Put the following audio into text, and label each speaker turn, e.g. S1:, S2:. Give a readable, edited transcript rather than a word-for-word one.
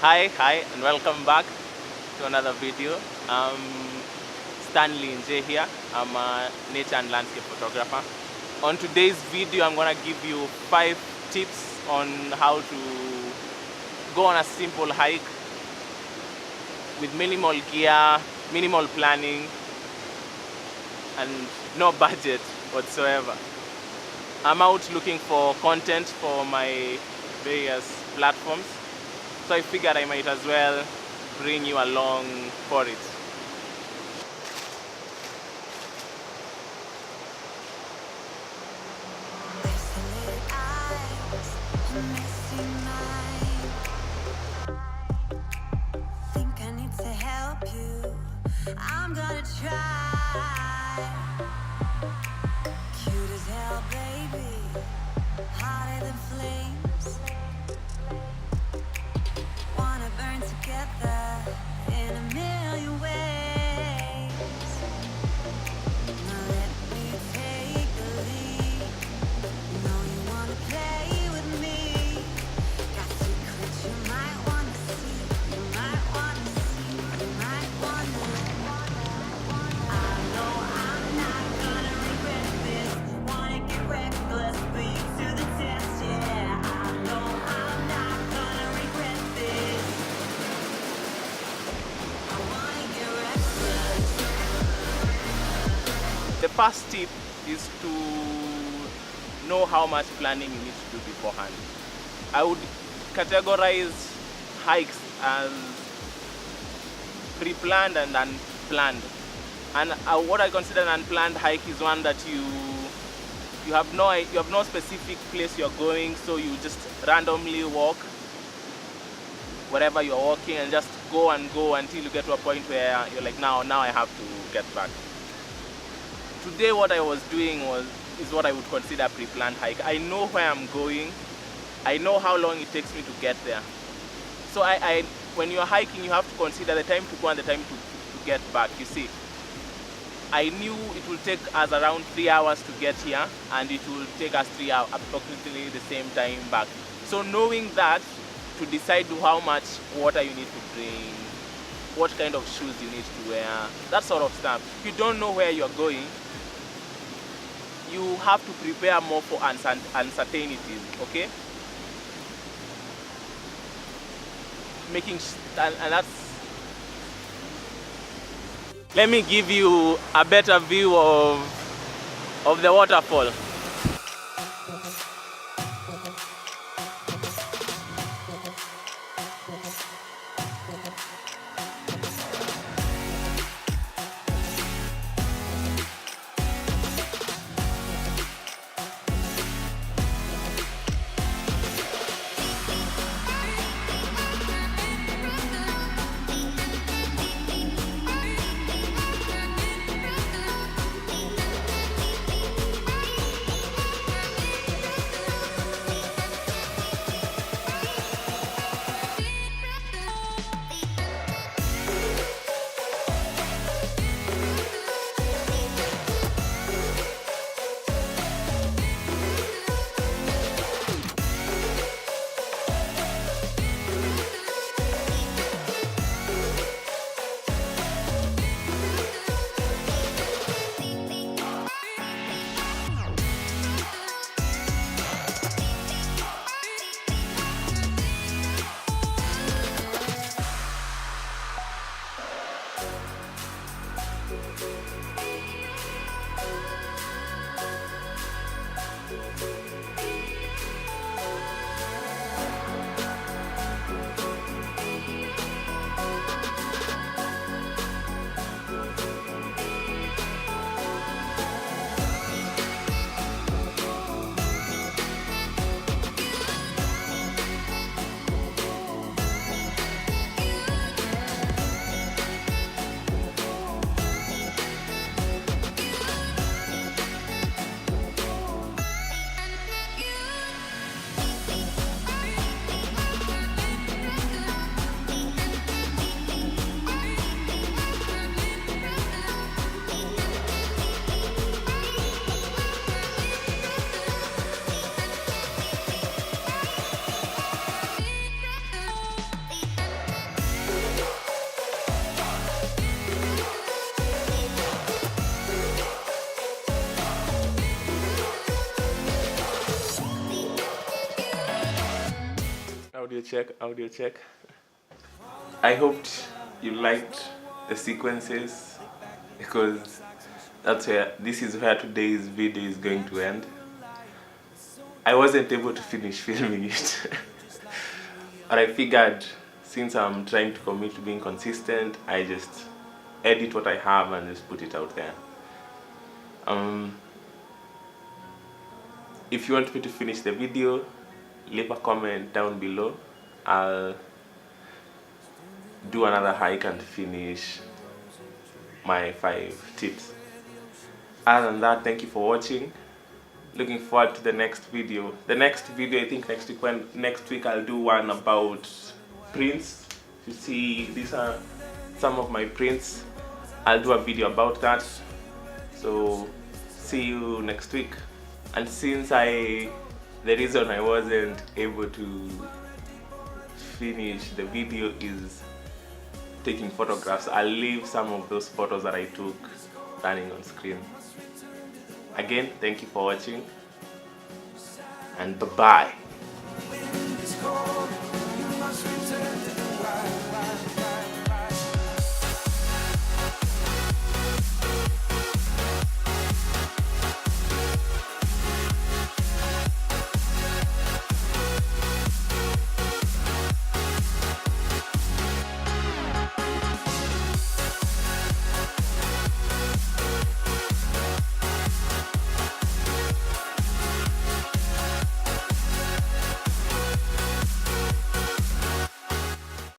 S1: Hi, and welcome back to another video. Stanley Nje here. I'm a nature and landscape photographer. On today's video, I'm gonna give you 5 tips on how to go on a simple hike with minimal gear, minimal planning, and no budget whatsoever. I'm out looking for content for my various platforms, so I figured I might as well bring you along for it.
S2: I'm gonna try. Cute as hell, baby. Hotter than flames. Wanna burn together in a million ways. Now let me take the lead. Know you wanna play with me. Got secrets you might wanna see. You might wanna see. You might wanna.
S1: The first tip is to know how much planning you need to do beforehand. I would categorize hikes as pre-planned and unplanned. And what I consider an unplanned hike is one that you have no specific place you're going, so you just randomly walk wherever you're walking and just go until you get to a point where you're like, now I have to get back. Today what I was doing is what I would consider a pre-planned hike. I know where I'm going. I know how long it takes me to get there. So when you're hiking, you have to consider the time to go and the time to get back. You see, I knew it will take us around 3 hours to get here, and it will take us 3 hours, approximately the same time back. So knowing that, to decide how much water you need to bring, what kind of shoes you need to wear, that sort of stuff. If you don't know where you're going, you have to prepare more for uncertainties, okay? And that's... Let me give you a better view of the waterfall. audio check. I hoped you liked the sequences, because this is where today's video is going to end. I wasn't able to finish filming it, but I figured since I'm trying to commit to being consistent, I just edit what I have and just put it out there. If you want me to finish the video, leave a comment down below. I'll do another hike and finish my 5 tips. Other than that, thank you for watching. Looking forward to the next video. The next video, I think next week I'll do one about prints. You see, these are some of my prints. I'll do a video about that. So see you next week. And since the reason I wasn't able to finish the video is taking photographs, I'll leave some of those photos that I took running on screen. Again, thank you for watching, and bye-bye.